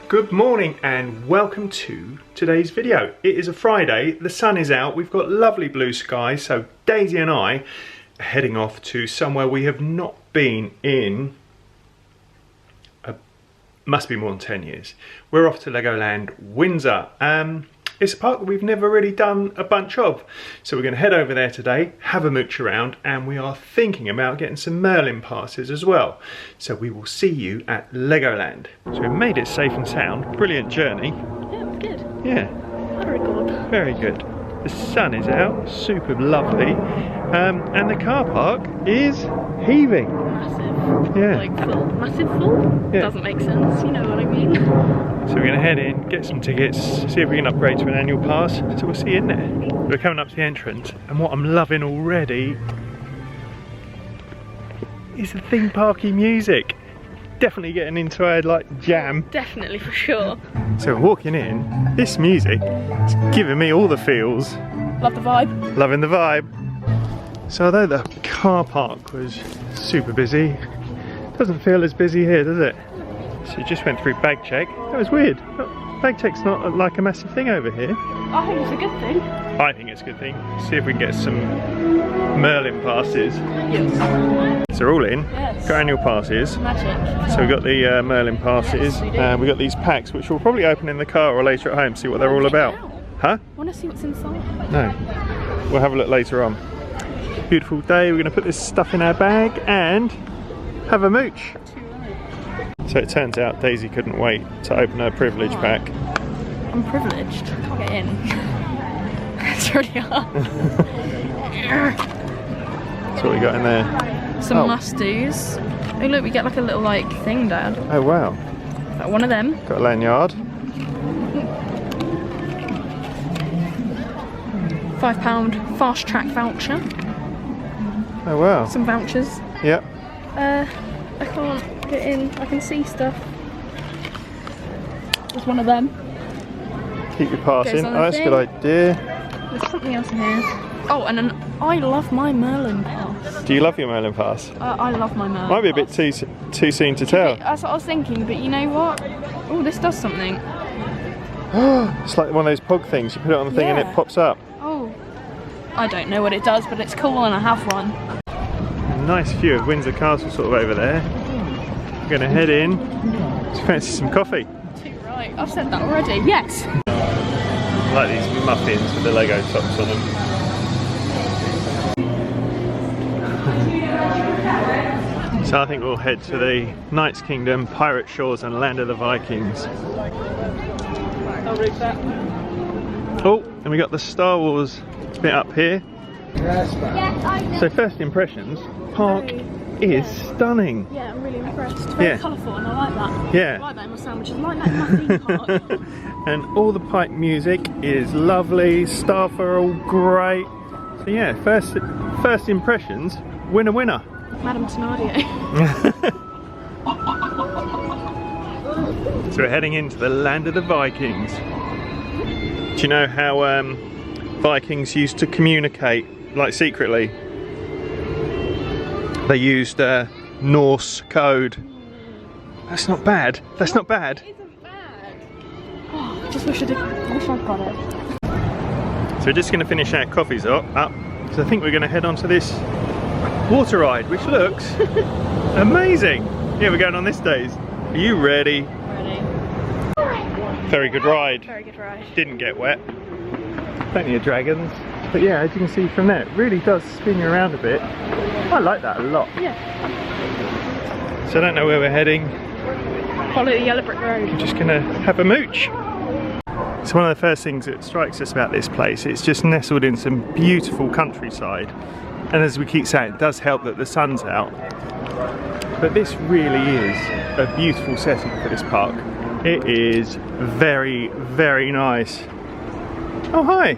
Good morning and welcome to today's video. It is a Friday, the sun is out, we've got lovely blue skies, so Daisy and I are heading off to somewhere we have not been in, must be more than 10 years. We're off to Legoland, Windsor. It's a park that we've never really done a bunch of. So we're going to head over there today, have a mooch around, and we are thinking about getting some Merlin passes as well. So we will see you at Legoland. So we made it safe and sound. Brilliant journey. Yeah, it was good. Yeah. Very good. Very good. The sun is out, super lovely. And the car park is heaving. Massive. Yeah. Like full. Massive full? Yeah. Doesn't make sense, you know what I mean. So we're going to head in, get some tickets, see if we can upgrade to an annual pass. So we'll see you in there. We're coming up to the entrance, and what I'm loving already is the theme parky music. Definitely getting into a like jam. Definitely, for sure. So we're walking in, this music is giving me all the feels. Love the vibe. Loving the vibe. So although the car park was super busy, doesn't feel as busy here, does it? So you just went through bag check. That was weird. Bag check's not like a massive thing over here. I think it's a good thing. I think it's a good thing. See if we can get some Merlin passes. Yes. So we're all in. Yes. Got annual passes. Magic. So we've got the Merlin passes. Yes, we do. We've got these packs, which we'll probably open in the car or later at home, see what they're all about. Huh? I want to see what's inside. No. We'll have a look later on. Beautiful day. We're going to put this stuff in our bag and have a mooch. So it turns out Daisy couldn't wait to open her privilege pack. I'm privileged. I can't get in. It's really hard. That's what we got in there. Some must-dos. Oh look, we get like a little like thing, Dad. Oh wow. Like one of them. Got a lanyard. £5 fast track voucher. Oh wow. Some vouchers. Yep. I can't get in. I can see stuff. There's one of them. Keep your pass Goes in. on Oh, the that's a good idea. There's something else in here. Oh, and I love my Merlin pass. Do you love your Merlin pass? I love my Merlin Might be a bit pass. too soon to tell. That's what I was thinking, but you know what? Oh, this does something. It's like one of those POG things. You put it on the thing and it Yeah. pops up. Oh, I don't know what it does, but it's cool and I have one. A nice view of Windsor Castle sort of over there. We're going to head in. Just fancy some coffee. Too right. I've said that already. Yes. I like these muffins with the Lego tops on them. So I think we'll head to the Knights Kingdom, Pirate Shores and Land of the Vikings. I'll read that. Oh, and we got the Star Wars bit up here. So first impressions, park is stunning. Yeah, I'm really impressed. Very colourful and I like that. Yeah. I like that in my sandwiches. I like that in my theme park. And all the pipe music is lovely, staff are all great. So yeah, first impressions, winner winner. Madame Thenardier. So we're heading into the land of the Vikings. Do you know how Vikings used to communicate, like secretly? They used Norse code. That's not bad. That's not bad. It isn't bad. Oh, I just wish I'd got it. So we're just going to finish our coffees up. So I think we're going to head on to this water ride, which looks amazing. Yeah, we're going on this days. Are you ready? Ready. Very good ride. Very good ride. Didn't get wet. Plenty of dragons. But yeah, as you can see from there, it really does spin you around a bit. I like that a lot. Yeah. So I don't know where we're heading. Follow the yellow brick road. We're just going to have a mooch. So one of the first things that strikes us about this place, it's just nestled in some beautiful countryside. And as we keep saying, it does help that the sun's out. But this really is a beautiful setting for this park. It is very, very nice. Oh, hi. I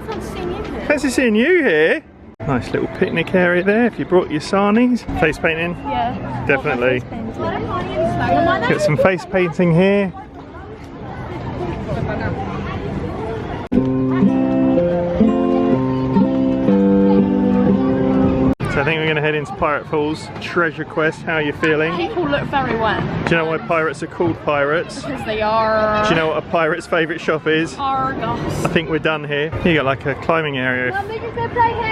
fancy seeing you here. Fancy seeing you here. Nice little picnic area there if you brought your sarnies. Face painting? Yeah. Definitely. Face painting. Get some face painting here. So I think we're going to head into Pirate Falls, Treasure Quest. How are you feeling? People look very wet. Do you know why pirates are called pirates? Because they are... Do you know what a pirate's favourite shop is? Argos. I think we're done here. You got like a climbing area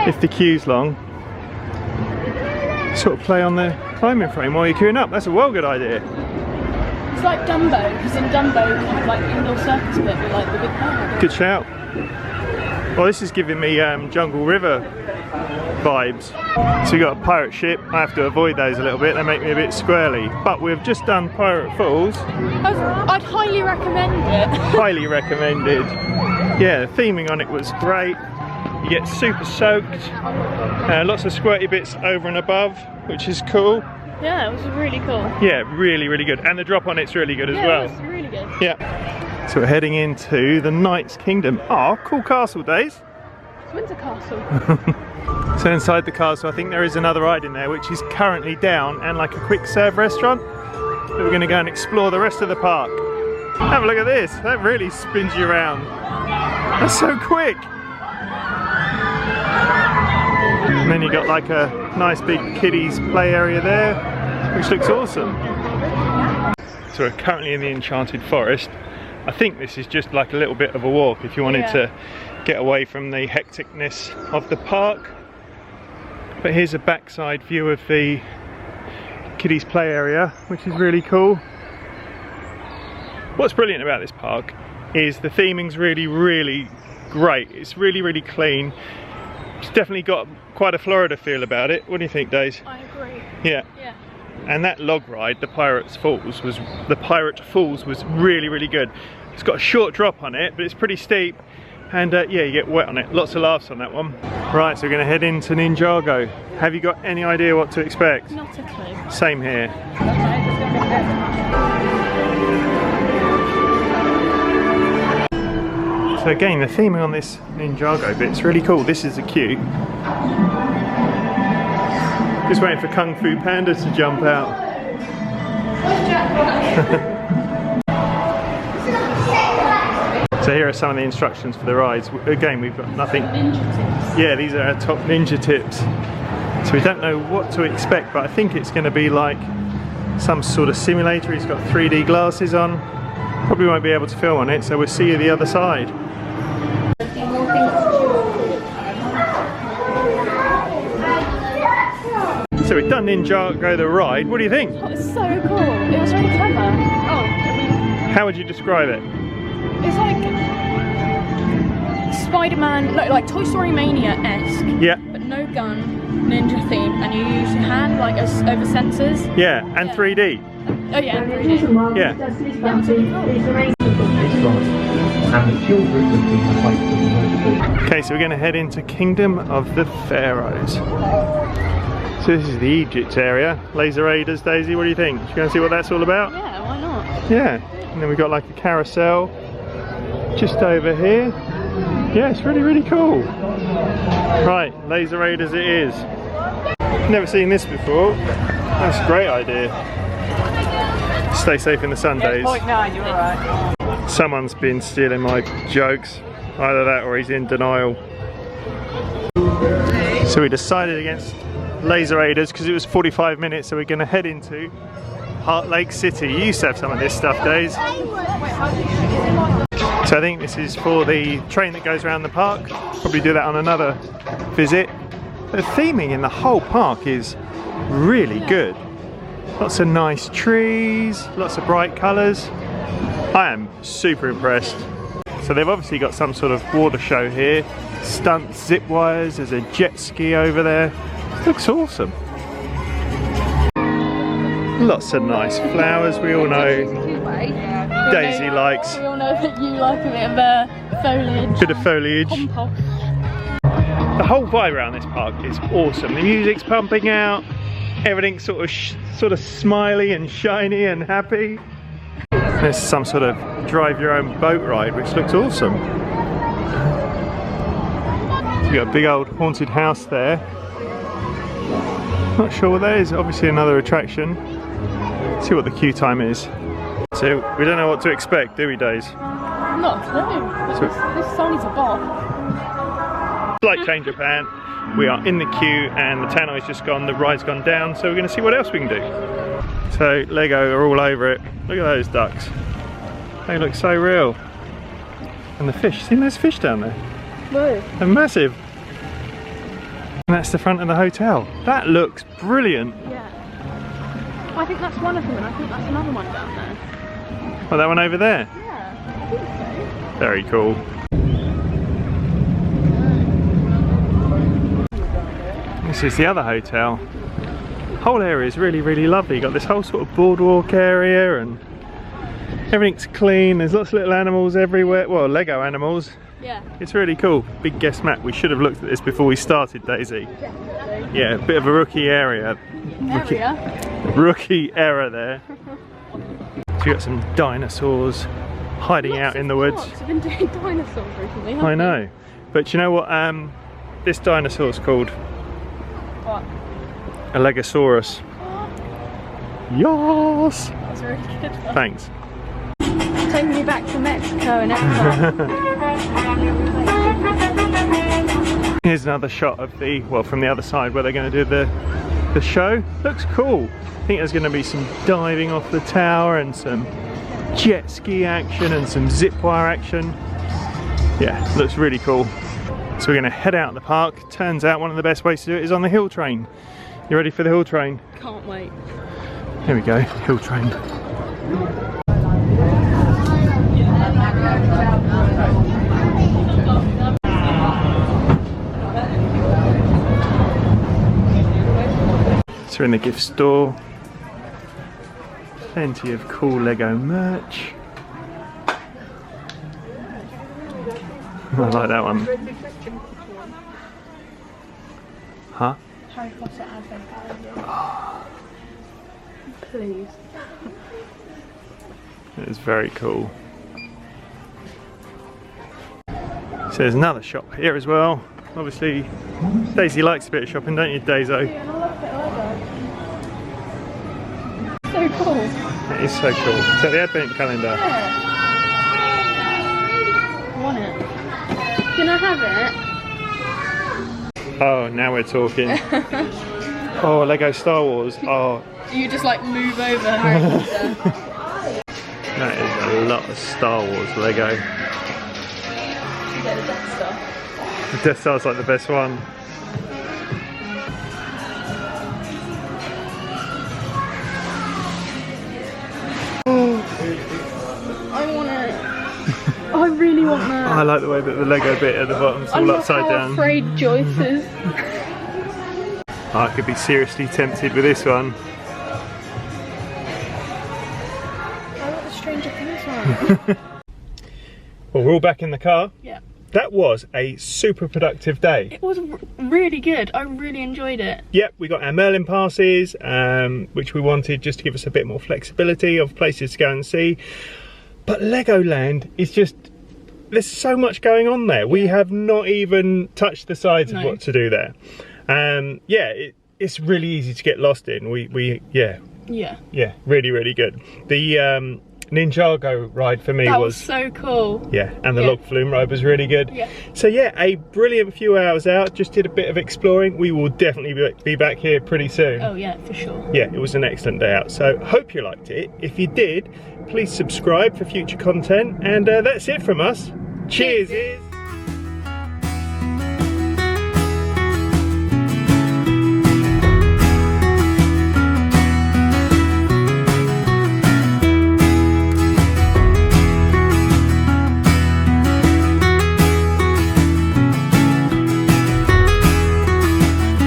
if the queue's long. Sort of play on the climbing frame while you're queuing up. That's a well good idea. It's like Dumbo, because in Dumbo you have like the indoor circus bit with like the big pirate. Good shout. Well, this is giving me Jungle River vibes. So we got a pirate ship. I have to avoid those a little bit. They make me a bit squirrely. But we've just done Pirate Falls. I'd highly recommend it. Highly recommended. Yeah, the theming on it was great. You get super soaked. Lots of squirty bits over and above, which is cool. Yeah, it was really cool. Yeah, really, really good. And the drop on it's really good as well. Yeah, it was really good. Yeah. So we're heading into the Knight's Kingdom. Oh, cool castle, Days. It's Windsor Castle. So inside the castle, I think there is another ride in there, which is currently down, and like a quick serve restaurant. But we're going to go and explore the rest of the park. Have a look at this. That really spins you around. That's so quick. And then you got like a nice big kiddies play area there, which looks awesome. So we're currently in the Enchanted Forest. I think this is just like a little bit of a walk if you wanted to get away from the hecticness of the park. But here's a backside view of the kiddies play area, which is really cool. What's brilliant about this park is the theming's really, really great. It's really, really clean. It's definitely got quite a Florida feel about it. What do you think, Days? I agree. Yeah. Yeah. And that log ride, the Pirate Falls was really, really good. It's got a short drop on it, but it's pretty steep. And yeah, you get wet on it. Lots of laughs on that one. Right, so we're going to head into Ninjago. Have you got any idea what to expect? Not a clue. Same here. So again, the theming on this Ninjago bit's really cool. This is the queue. Just waiting for Kung Fu Panda to jump out. So here are some of the instructions for the rides. Again, we've got nothing. Ninja tips. Yeah, these are our top ninja tips. So we don't know what to expect, but I think it's going to be like some sort of simulator. He's got 3D glasses on. Probably won't be able to film on it, so we'll see you the other side. So we've done Ninjago the ride. What do you think? Oh, it's so cool. It was really clever. Oh. How would you describe it? It's like SpiderMan, like Toy Story Mania-esque. Yeah. But no gun, ninja theme, and you use your hand like over sensors. Yeah, and 3D. Oh yeah, 3D. Yeah. That was really cool. Okay, so we're going to head into Kingdom of the Pharaohs. So this is the Egypt area. Laser Raiders, Daisy, what do you think? Should we go and see what that's all about? Yeah, why not? Yeah, and then we've got like a carousel just over here. Yeah, it's really, really cool. Right, Laser Raiders it is. Never seen this before. That's a great idea. Stay safe in the sun, Days. 0.9, you're alright. Someone's been stealing my jokes. Either that or he's in denial. So we decided against Laser Raiders because it was 45 minutes, so we're going to head into Heart Lake City. You used to have some of this stuff, Days. So I think this is for the train that goes around the park. Probably do that on another visit. The theming in the whole park is really good. Lots of nice trees, lots of bright colours. I am super impressed. So they've obviously got some sort of water show here. Stunt zip wires, there's a jet ski over there. It looks awesome. Lots of nice flowers, we all know Daisy likes. We all know that you like a bit of foliage. Bit of foliage. Compost. The whole vibe around this park is awesome. The music's pumping out, everything's sort of smiley and shiny and happy. There's some sort of drive your own boat ride, which looks awesome. You've got a big old haunted house there. Not sure what that is, obviously another attraction. Let's see what the queue time is. So we don't know what to expect, do we, Days? Not a clue. This is only to Bob. Like Change Japan. We are in the queue and the tannoy's just gone, the ride's gone down, so we're going to see what else we can do. So Lego are all over it. Look at those ducks. They look so real. And the fish, see there's fish down there? No. They're massive. And that's the front of the hotel. That looks brilliant. Yeah. I think that's one of them and I think that's another one down there. Oh, that one over there? Yeah, I think so. Very cool. This is the other hotel. Whole area is really, really lovely. You've got this whole sort of boardwalk area and everything's clean. There's lots of little animals everywhere. Well, Lego animals. Yeah. It's really cool. Big guest map. We should have looked at this before we started, Daisy. Definitely. Yeah, a bit of a rookie area. Rookie error there. So you got some dinosaurs hiding out in the woods. I've been doing dinosaurs recently. I know. But you know what this dinosaur's called? What? A Legosaurus. Yes! That's really good. Thanks. Taking me back to Mexico and everything. Here's another shot of the, well, from the other side where they're going to do the show. Looks cool. I think there's going to be some diving off the tower and some jet ski action and some zip wire action. Yeah, looks really cool. So we're going to head out of the park. Turns out one of the best ways to do it is on the hill train. You ready for the hill train? Can't wait. Here we go, hill train. So we're in the gift store. Plenty of cool Lego merch. I like that one. Huh? Harry Potter advent calendar. Please. It's very cool. So there's another shop here as well. Obviously, Daisy likes a bit of shopping, don't you, Daiso? Yeah, and I love it either. So cool. It is so cool. So the advent calendar. Yeah. I want it. Can I have it? Oh, now we're talking. Oh, Lego Star Wars. Oh. You just like move over Harry Potter. That is a lot of Star Wars Lego. You get the Death Star. The Death Star's like the best one. I want it. I really want that. I like the way that the Lego bit at the bottom's all upside down. I'm afraid Joyce is. I could be seriously tempted with this one. I want the Stranger Things one. Well, we're all back in the car. Yeah. That was a super productive day. It was really good. I really enjoyed it. Yep, we got our Merlin passes, which we wanted just to give us a bit more flexibility of places to go and see. But Legoland is just, there's so much going on there. We have not even touched the sides of what to do there. Yeah, it's really easy to get lost in. Yeah, really, really good. The Ninjago ride for me was so cool. Yeah, and the log flume ride was really good. Yeah. So yeah, a brilliant few hours out. Just did a bit of exploring. We will definitely be back here pretty soon. Oh yeah, for sure. Yeah, it was an excellent day out. So hope you liked it. If you did, please subscribe for future content. And that's it from us. Cheers.